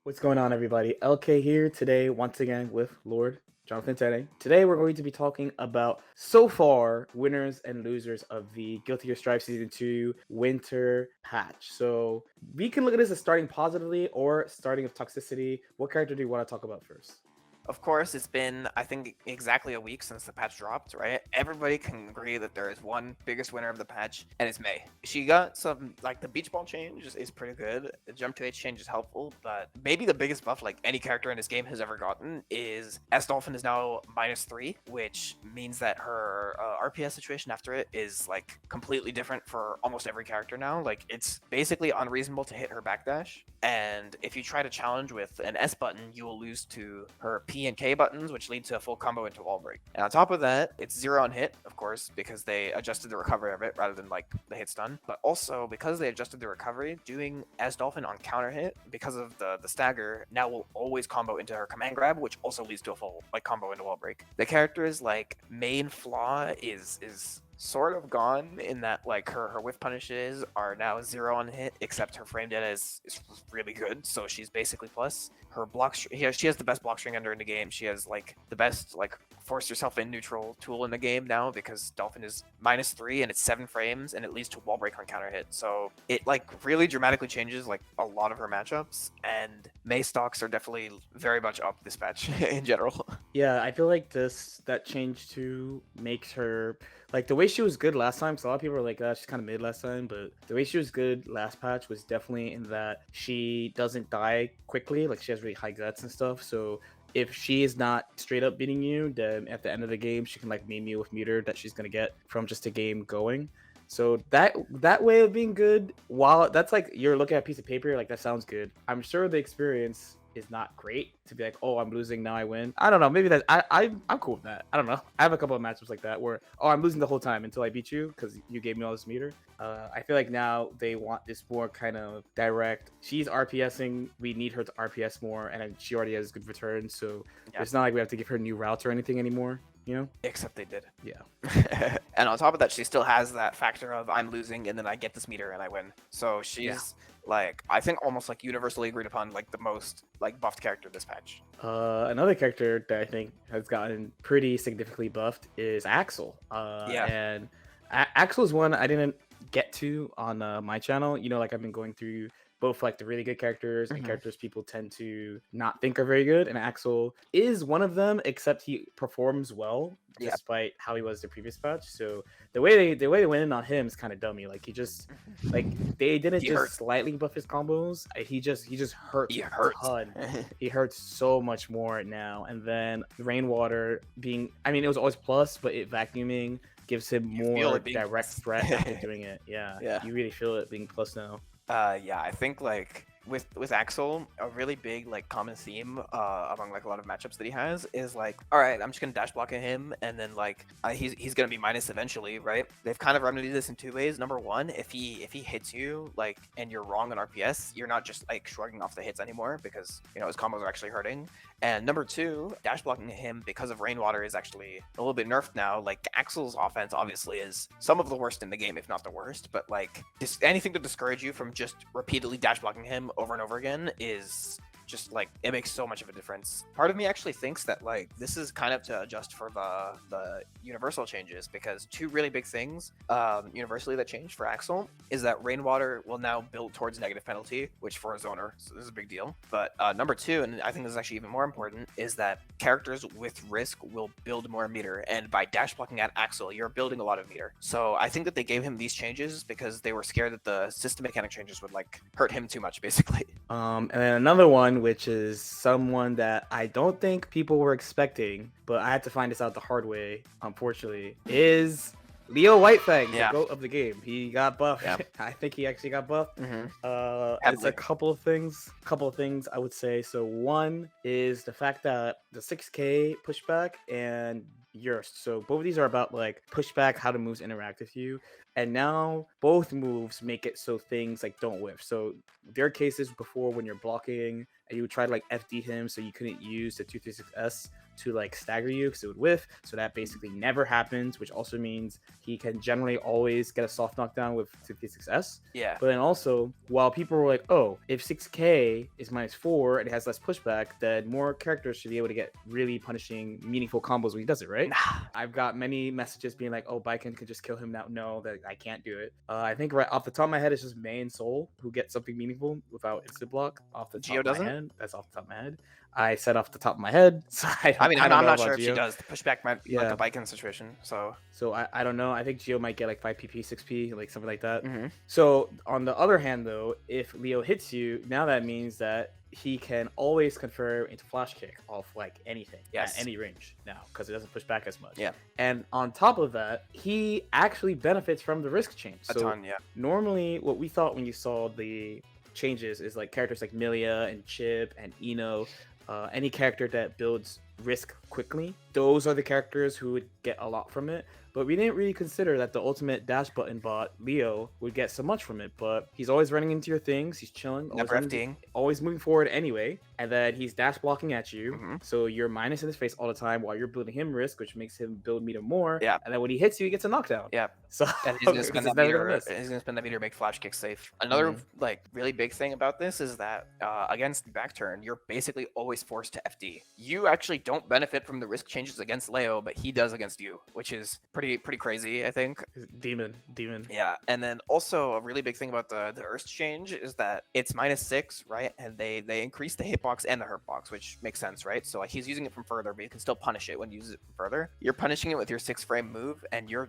What's going on, everybody? LK here today, once again with Lord Jonathan Tene. Today, we're going to be talking about so far winners and losers of the Guilty Gear Strive Season 2 Winter Patch. So, we can look at this as starting positively or starting with toxicity. What character do you want to talk about first? Of course, it's been, I think, exactly a week since the patch dropped, right? Everybody can agree that there is one biggest winner of the patch, and it's May. She got some, like, the beach ball change is pretty good. The jump to H change is helpful, but maybe the biggest buff, like, any character in this game has ever gotten is S Dolphin is now -3, which means that her RPS situation after it is, like, completely different for almost every character now. Like, it's basically unreasonable to hit her backdash, and if you try to challenge with an S button, you will lose to her P and K buttons, which lead to a full combo into wall break. And on top of that, it's 0 on hit, of course, because they adjusted the recovery of it rather than like the hit stun. But also because they adjusted the recovery, doing S Dolphin on counter hit because of the stagger now will always combo into her command grab, which also leads to a full like combo into wall break. The character's like main flaw is sort of gone in that like her whiff punishes are now 0 on hit, except her frame data is really good, so she's basically plus. Her block she has the best block string under in the game. She has like the best like force yourself in neutral tool in the game now because Dolphin is -3 and it's 7 frames and it leads to wall break on counter hit. So it like really dramatically changes like a lot of her matchups, and May stocks are definitely very much up this patch in general. Yeah, I feel like that change too makes her like the way she was good last time. Because a lot of people were like, she's kind of mid last time, but the way she was good last patch was definitely in that she doesn't die quickly. Like she has really high guts and stuff. So if she is not straight up beating you, then at the end of the game she can like meme you with meter that she's gonna get from just a game going. So that way of being good, while that's like you're looking at a piece of paper, like that sounds good. I'm sure the experience is not great to be like, oh, I'm losing, now I win. I don't know. Maybe that I'm cool with that. I don't know. I have a couple of matchups like that where, oh, I'm losing the whole time until I beat you because you gave me all this meter. I feel like now they want this more kind of direct. She's RPSing. We need her to RPS more, and she already has good returns. So Yeah. it's not like we have to give her new routes or anything anymore. You know? Except they did. Yeah. And on top of that, she still has that factor of I'm losing and then I get this meter and I win. So Yeah. she's like I think almost like universally agreed upon like the most like buffed character this patch. Another character that I think has gotten pretty significantly buffed is Axel. Yeah. And Axel is one I didn't get to on my channel. You know, like I've been going through both like the really good characters and Mhm. characters people tend to not think are very good. And Axel is one of them, except he performs well Yeah. despite how he was the previous patch. So the way they went in on him is kind of dummy. Like he just like they didn't He just hurt. slightly buff his combos. He just hurts He a hurts. ton. He hurts so much more now. And then rainwater being, I mean, it was always plus, but it vacuuming gives him You feel more it being direct plus. threat after doing it. Yeah, Yeah. you really feel it being plus now. Yeah, I think like with Axel, a really big like common theme among like a lot of matchups that he has is like, all right, I'm just gonna dash block at him, and then like he's gonna be minus eventually, right? They've kind of remedied this in two ways. Number one, if he hits you like and you're wrong on RPS, you're not just like shrugging off the hits anymore because you know his combos are actually hurting. And number two, dash blocking him because of rainwater is actually a little bit nerfed now. Like Axel's offense obviously is some of the worst in the game, if not the worst. But like anything to discourage you from just repeatedly dash blocking him over and over again is just like it makes so much of a difference. Part of me actually thinks that like this is kind of to adjust for the universal changes, because two really big things universally that changed for Axel is that rainwater will now build towards negative penalty, which for a zoner so this is a big deal. But number two, and I think this is actually even more important, is that characters with risk will build more meter, and by dash blocking at Axel you're building a lot of meter. So I think that they gave him these changes because they were scared that the system mechanic changes would like hurt him too much basically. And then another one, which is someone that I don't think people were expecting, but I had to find this out the hard way, unfortunately, is Leo Whitefang, the Yeah. GOAT of the game. He got buffed. Yeah. I think he actually got buffed. Mm-hmm. It's a Heavily. couple of things. I would say. So one is the fact that the 6K pushback and yours. So both of these are about like pushback, how the moves interact with you. And now both moves make it so things like don't whiff. So there are cases before when you're blocking and you would try to like FD him so you couldn't use the 236S to like stagger you because it would whiff. So that basically never happens, which also means he can generally always get a soft knockdown with 236S. Yeah. But then also, while people were like, oh, if 6K is -4 and it has less pushback, then more characters should be able to get really punishing, meaningful combos when he does it, right? I've got many messages being like, oh, Baiken could just kill him now. No, that I can't do it. I think right off the top of my head, it's just Mei and Soul who get something meaningful without instant block off the top Geo of my doesn't? head. That's off the top of my head. I said off the top of my head, so I mean, I I'm don't know not about sure if she Geo. does. The pushback might Yeah. like a Baiken situation. So I don't know. I think Geo might get like 5 PP, 6 P, like something like that. Mhm. So on the other hand, though, if Leo hits you, now that means that he can always convert into flash kick off like anything Yes. at any range now because it doesn't push back as much. Yeah. And on top of that, he actually benefits from the risk change. A So ton, yeah. normally, what we thought when you saw the changes is like characters like Milia and Chip and Ino, any character that builds risk quickly, those are the characters who would get a lot from it. But we didn't really consider that the ultimate dash button bot, Leo, would get so much from it. But he's always running into your things, he's chilling, Never FDing. always moving forward anyway, and then he's dash blocking at you. Mhm. So you're minus in his face all the time while you're building him risk, which makes him build meter more. Yeah. And then when he hits you, he gets a knockdown. Yeah. So And he's gonna because spend it's that never gonna meter. miss. He's gonna spend that meter to make flash kick safe. Another Mhm. like really big thing about this is that against back turn, you're basically always forced to FD. You actually don't benefit from the risk changes against Leo, but he does against you, which is pretty crazy, I think. Demon. Yeah, and then also a really big thing about the Earth change is that it's -6, right? And they increase the hitbox and the hurtbox, which makes sense, right? So like he's using it from further, but you can still punish it when you use it from further. You're punishing it with your 6-frame move, and you're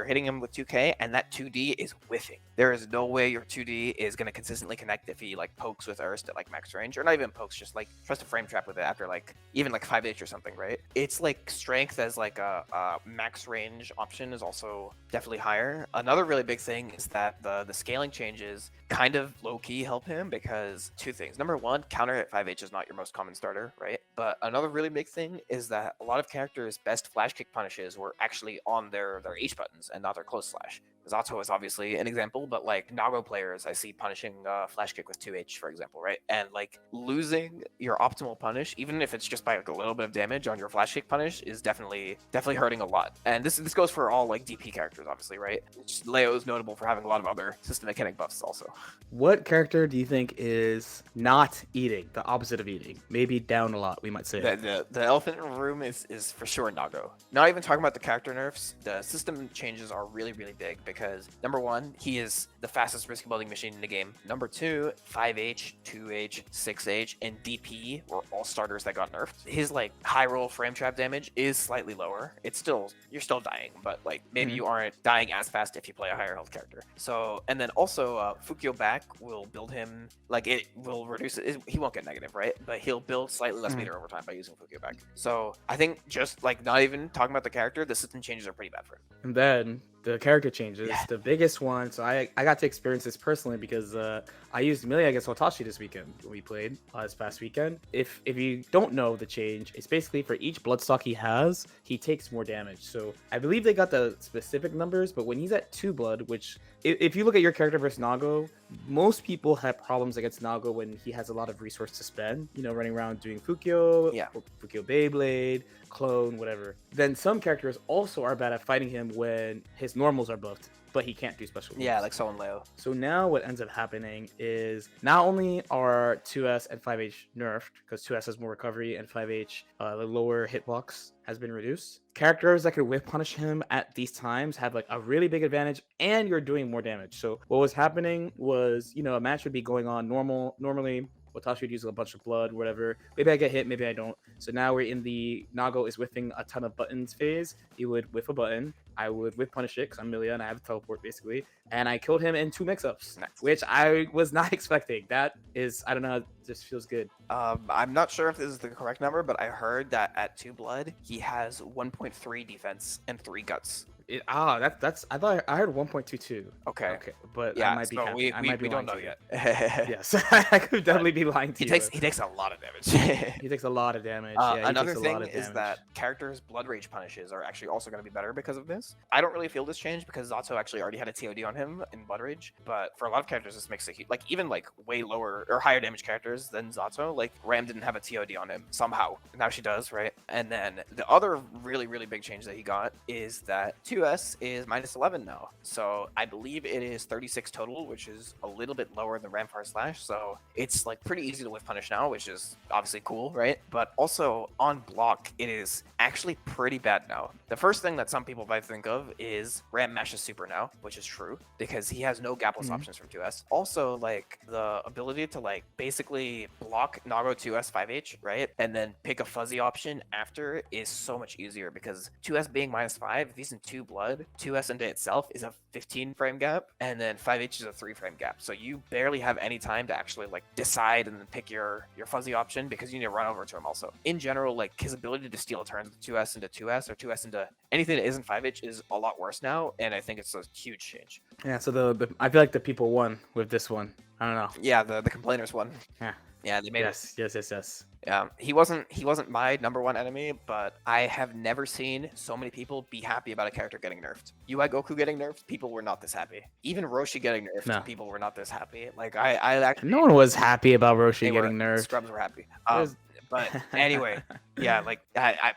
hitting him with 2K, and that 2D is whiffing. There is no way your 2D is gonna consistently connect if he like pokes with Earth at like max range, or not even pokes, just like tries to frame trap with it after like even like 5H or something, right? It's like strength as like a max range option is also definitely higher. Another really big thing is that the scaling changes kind of low-key help him because two things. Number one, counter hit 5H is not your most common starter, right? But another really big thing is that a lot of characters' best flash kick punishes were actually on their H buttons and not their close slash. Zato is obviously an example, but like Nago players I see punishing flash kick with 2H, for example, right? And like losing your optimal punish, even if it's just by like a little bit of damage on your flash kick punish, is definitely hurting a lot. And this goes for all like DP characters, obviously, right? Leo is notable for having a lot of other system mechanic buffs also. What character do you think is not eating, the opposite of eating? Maybe down a lot, we might say. The elephant in the room is for sure Nago. Not even talking about the character nerfs, the system changes are really big because number one, he is the fastest risk building machine in the game. Number two, 5H, 2H, 6H, and DP were all starters that got nerfed. His like high roll frame trap damage is slightly lower. It's still, you're still dying, but like maybe you aren't dying as fast if you play a higher health character. So, and then also Fukio back will build him, like it will reduce it. He won't get negative, right? But he'll build slightly less meter over time by using Fukio back. So I think just like not even talking about the character, the system changes are pretty bad for him. And then the character changes, Yeah. the biggest one. So I got to experience this personally because I used Millie against Watashi this weekend when we played this past weekend. If you don't know the change, it's basically for each bloodstock he has, he takes more damage. So I believe they got the specific numbers, but when he's at 2 blood, which if you look at your character versus Nago, most people have problems against Nago when he has a lot of resource to spend, you know, running around doing Fukio, Fukio Beyblade, clone, whatever. Then some characters also are bad at fighting him when his normals are buffed, but he can't do special moves. Yeah, like Soul and Leo. So now what ends up happening is not only are 2S and 5H nerfed, because 2S has more recovery and 5H, the lower hitbox has been reduced. Characters that could whip punish him at these times have like a really big advantage, and you're doing more damage. So what was happening was, you know, a match would be going on normally. Watashi would use a bunch of blood, whatever. Maybe I get hit, maybe I don't. So now we're in the Nago is whiffing a ton of buttons phase. He would whiff a button. I would whiff punish it because I'm Milia and I have a teleport basically. And I killed him in 2 mix-ups, which I was not expecting. That is, I don't know, it just feels good. I'm not sure if this is the correct number, but I heard that at 2 blood, he has 1.3 defense and 3 guts. That's I thought I heard 1.22. Okay. Okay, but I Yeah, might be so capping. I might be we don't lying know to you. yet. Yes, I could But definitely be lying to you. he takes a lot of damage. He takes a lot of damage. Yeah, he takes Another a lot thing of is damage. that characters' blood rage punishes are actually also going to be better because of this. I don't really feel this change because Zato actually already had a TOD on him in blood rage, but for a lot of characters, this makes a huge, like even like way lower or higher damage characters than Zato, like Ram didn't have a TOD on him somehow. Now she does, right? And then the other really big change that he got is that 2S is -11 now. So I believe it is 36 total, which is a little bit lower than Ramfar Slash. So it's like pretty easy to whiff punish now, which is obviously cool, right? But also on block, it is actually pretty bad now. The first thing that some people might think of is Ram Mash is super now, which is true because he has no gapless options from 2S. Also, like the ability to like basically block Nago 2S 5H, right? And then pick a fuzzy option after is so much easier because 2S being -5, if he's in 2 blood, 2S into itself is a 15 frame gap, and then 5H is a 3 frame gap. So you barely have any time to actually like decide and then pick your fuzzy option because you need to run over to him also. In general, like his ability to steal turns with 2S into 2S or 2S into anything that isn't 5H is a lot worse now, and I think it's a huge change. Yeah, so the I feel like the people won with this one. I don't know. Yeah, the complainers won. Yeah. Yeah, they made it. Yes. Yeah, he wasn't my #1 enemy, but I have never seen so many people be happy about a character getting nerfed. UI Goku getting nerfed, people were not this happy. Even Roshi getting nerfed, No. people were not this happy. Like I actually, No one was happy about Roshi they getting were, nerfed. scrubs were happy. There's- But anyway, yeah, like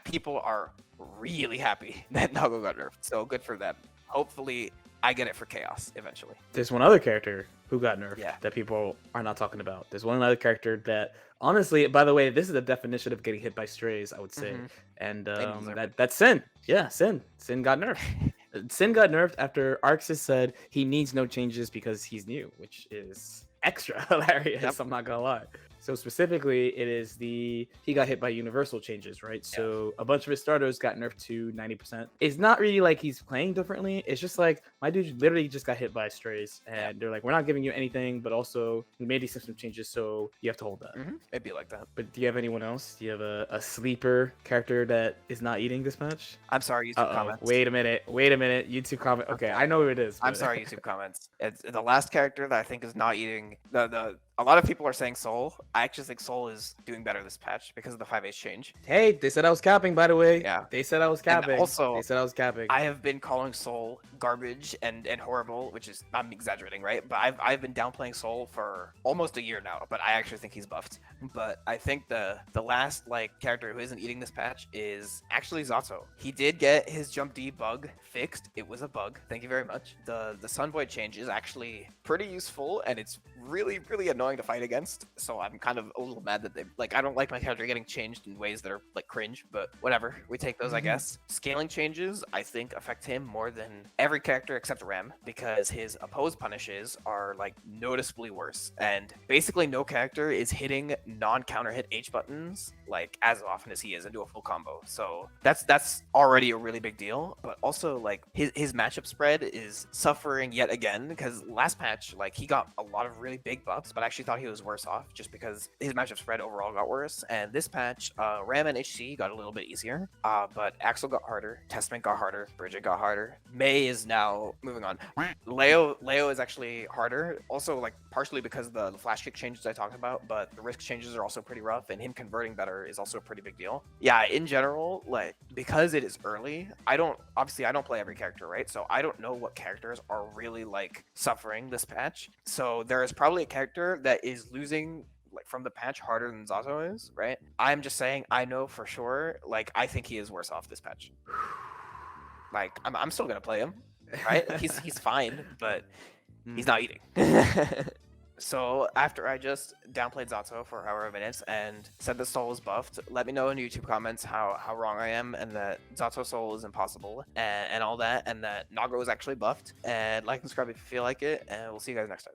people are really happy that Nago got nerfed. So good for them. Hopefully, I get it for Chaos eventually. There's one other character who got nerfed Yeah. that people are not talking about. There's one other character that, honestly, by the way, this is the definition of getting hit by strays, I would say. Mhm. And deserve it. that's Sin. Yeah, Sin. Sin got nerfed. Sin got nerfed after Arxis said he needs no changes because he's new, which is extra hilarious. Yep. I'm not gonna lie. So specifically, it is he got hit by universal changes, right? So a bunch of his starters got nerfed to 90%. It's not really like he's playing differently. It's just like my dude literally just got hit by strays, and they're like, we're not giving you anything, but also we made these system changes, so you have to hold that. It'd be like that. But do you have anyone else? Do you have a sleeper character that is not eating this match? I'm sorry, YouTube comments. Wait a minute. YouTube comment. Okay, I know who it is. I'm but- sorry, YouTube comments. It's the last character that I think is not eating the. A lot of people are saying Soul. I actually think Soul is doing better this patch because of the 5H change. Hey, they said I was capping, by the way. Yeah. They said I was capping. also, they said I was capping. I have been calling Soul garbage and horrible, which is, I'm exaggerating, right? But I've been downplaying Soul for almost a year now, but I actually think he's buffed. But I think the last like character who isn't eating this patch is actually Zato. He did get his jump D bug fixed. It was a bug. Thank you very much. The Sunboy change is actually pretty useful, and it's really annoying to fight against. So I'm kind of a little mad that they I don't like my character getting changed in ways that are like cringe, but whatever. We take those, I guess. Scaling changes I think affect him more than every character except Ram because his opposed punishes are like noticeably worse, and basically no character is hitting non-counter hit H buttons like as often as he is into a full combo. So that's already a really big deal. But also like his matchup spread is suffering yet again because last patch like he got a lot of really big buffs, but I actually thought he was worse off just because his matchup spread overall got worse. And this patch, Ram and HC got a little bit easier, but Axel got harder, Testament got harder, Bridget got harder. Mei is now moving on. Leo is actually harder, also like partially because of the flash kick changes I talked about, but the risk changes are also pretty rough, and him converting better is also a pretty big deal. Yeah, in general, like because it is early, I don't play every character, right? So I don't know what characters are really like suffering this patch. So there is probably a character that is losing like from the patch harder than Zato is, right? I'm just saying I know for sure, like I think he is worse off this patch. Like I'm still gonna play him, right? He's fine, but he's not eating. So after I just downplayed Zato for however minutes and said the Soul is buffed, let me know in YouTube comments how wrong I am and that Zato Soul is impossible and all that, and that Nago is actually buffed. And like and subscribe if you feel like it, and we'll see you guys next time.